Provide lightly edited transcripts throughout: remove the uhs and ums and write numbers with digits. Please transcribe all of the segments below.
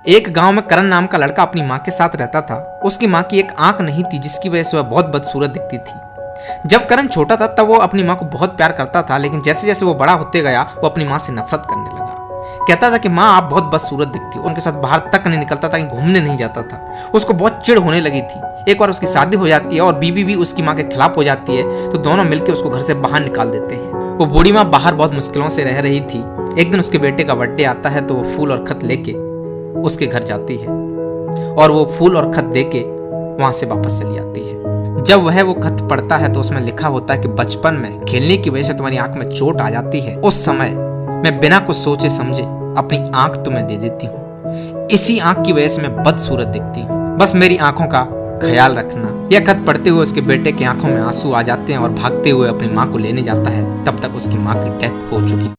एक गांव में करण नाम का लड़का अपनी माँ के साथ रहता था। उसकी माँ की एक आंख नहीं थी, जिसकी वजह से वह बहुत बदसूरत दिखती थी। जब करण छोटा था तब वो अपनी माँ को बहुत प्यार करता था, लेकिन जैसे जैसे वो बड़ा होते गया वो अपनी माँ से नफरत करने लगा। कहता था कि माँ आप बहुत बदसूरत दिखती हो। उनके साथ बाहर तक नहीं निकलता था, घूमने नहीं जाता था। उसको बहुत चिढ़ होने लगी थी। एक बार उसकी शादी हो जाती है और बीबी भी उसकी माँ के खिलाफ हो जाती है, तो दोनों मिलकर उसको घर से बाहर निकाल देते हैं। वो बूढ़ी माँ बाहर बहुत मुश्किलों से रह रही थी। एक दिन उसके बेटे का बर्थडे आता है तो वो फूल और खत लेके उसके घर जाती है और वो फूल और खत देके वहां से वापस चली आती है। जब वह वो खत पढ़ता है तो उसमें लिखा होता है कि बचपन में खेलने की वजह से तुम्हारी आंख में चोट आ जाती है। उस समय मैं बिना कुछ सोचे समझे अपनी आंख तुम्हें दे देती हूँ। इसी आंख की वजह से मैं बदसूरत दिखती हूँ। बस मेरी आंखों का ख्याल रखना। यह खत पढ़ते हुए उसके बेटे की आंखों में आंसू आ जाते हैं और भागते हुए अपनी माँ को लेने जाता है। तब तक उसकी माँ की डेथ हो चुकी।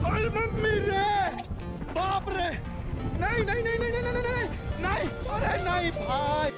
अरे मम्मी रे, बाप रे, नहीं नहीं नहीं नहीं नहीं नहीं नहीं नहीं, अरे नहीं भाई,